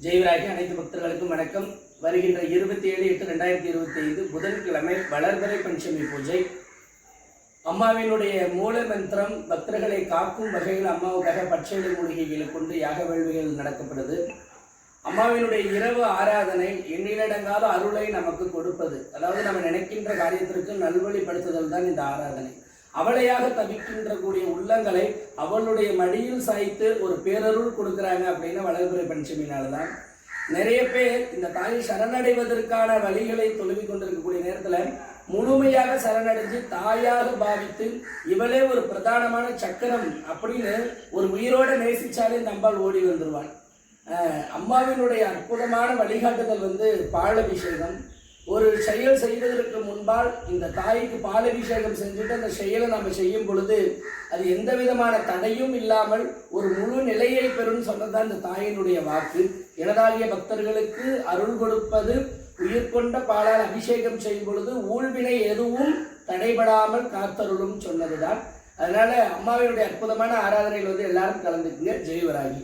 ஜெயவராகி அனைத்து பக்தர்களுக்கும் வணக்கம். வருகின்ற 27/8/2025 புதன்கிழமை வளர்பிறை பஞ்சமி பூஜை. அம்மாவினுடைய மூல மந்திரம் பக்தர்களை காக்கும் வகையில் அம்மாவுக்காக பச்சை மூலிகைகளை கொண்டு யாக வேள்விகள் நடக்கப்படுது. அம்மாவினுடைய இரவு ஆராதனை எண்ணிலடங்காத அருளை நமக்கு கொடுப்பது. அதாவது நம்ம நினைக்கின்ற காரியத்திற்கு நல்வழிப்படுத்துதல் தான் இந்த ஆராதனை. அவளையாக தவிக்கின்ற கூடிய உள்ளங்களை அவளுடைய மடியில் சாய்த்து ஒரு பேரருள் கொடுக்குறாங்க அப்படின்னா வளர்பிறை பஞ்சமினால்தான். நிறைய பேர் இந்த தாயை சரணடைவதற்கான வழிகளை தொழுவி கொண்டிருக்கக்கூடிய நேரத்தில் முழுமையாக சரணடைஞ்சு தாயாக பாவித்து இவளே ஒரு பிரதானமான சக்கரம் அப்படின்னு ஒரு உயிரோட நேசிச்சாலே நம்பால் ஓடி வந்துடுவாள். அம்மாவினுடைய அற்புதமான வழிகாட்டுதல் பாலபிஷேகம். ஒரு செயல் செய்வதற்கு முன்பால் இந்த தாய்க்கு பாலபிஷேகம் செஞ்சுட்டு அந்த செயலை நம்ம செய்யும் பொழுது அது எந்த விதமான தடையும் இல்லாமல் ஒரு முழு நிலையை பெறும் சொன்னதான் இந்த தாயினுடைய வாக்கு. எனதாகிய பக்தர்களுக்கு அருள் கொடுப்பது உயிர் கொண்ட பாலால் அபிஷேகம் செய்யும் பொழுது ஊழ்வினை எதுவும் தடைபடாமல் காத்தருளும் சொன்னதுதான். அதனால அம்மாவினுடைய அற்புதமான ஆராதனைகள் எல்லாரும் கலந்துக்குங்க. ஜெயவராகி.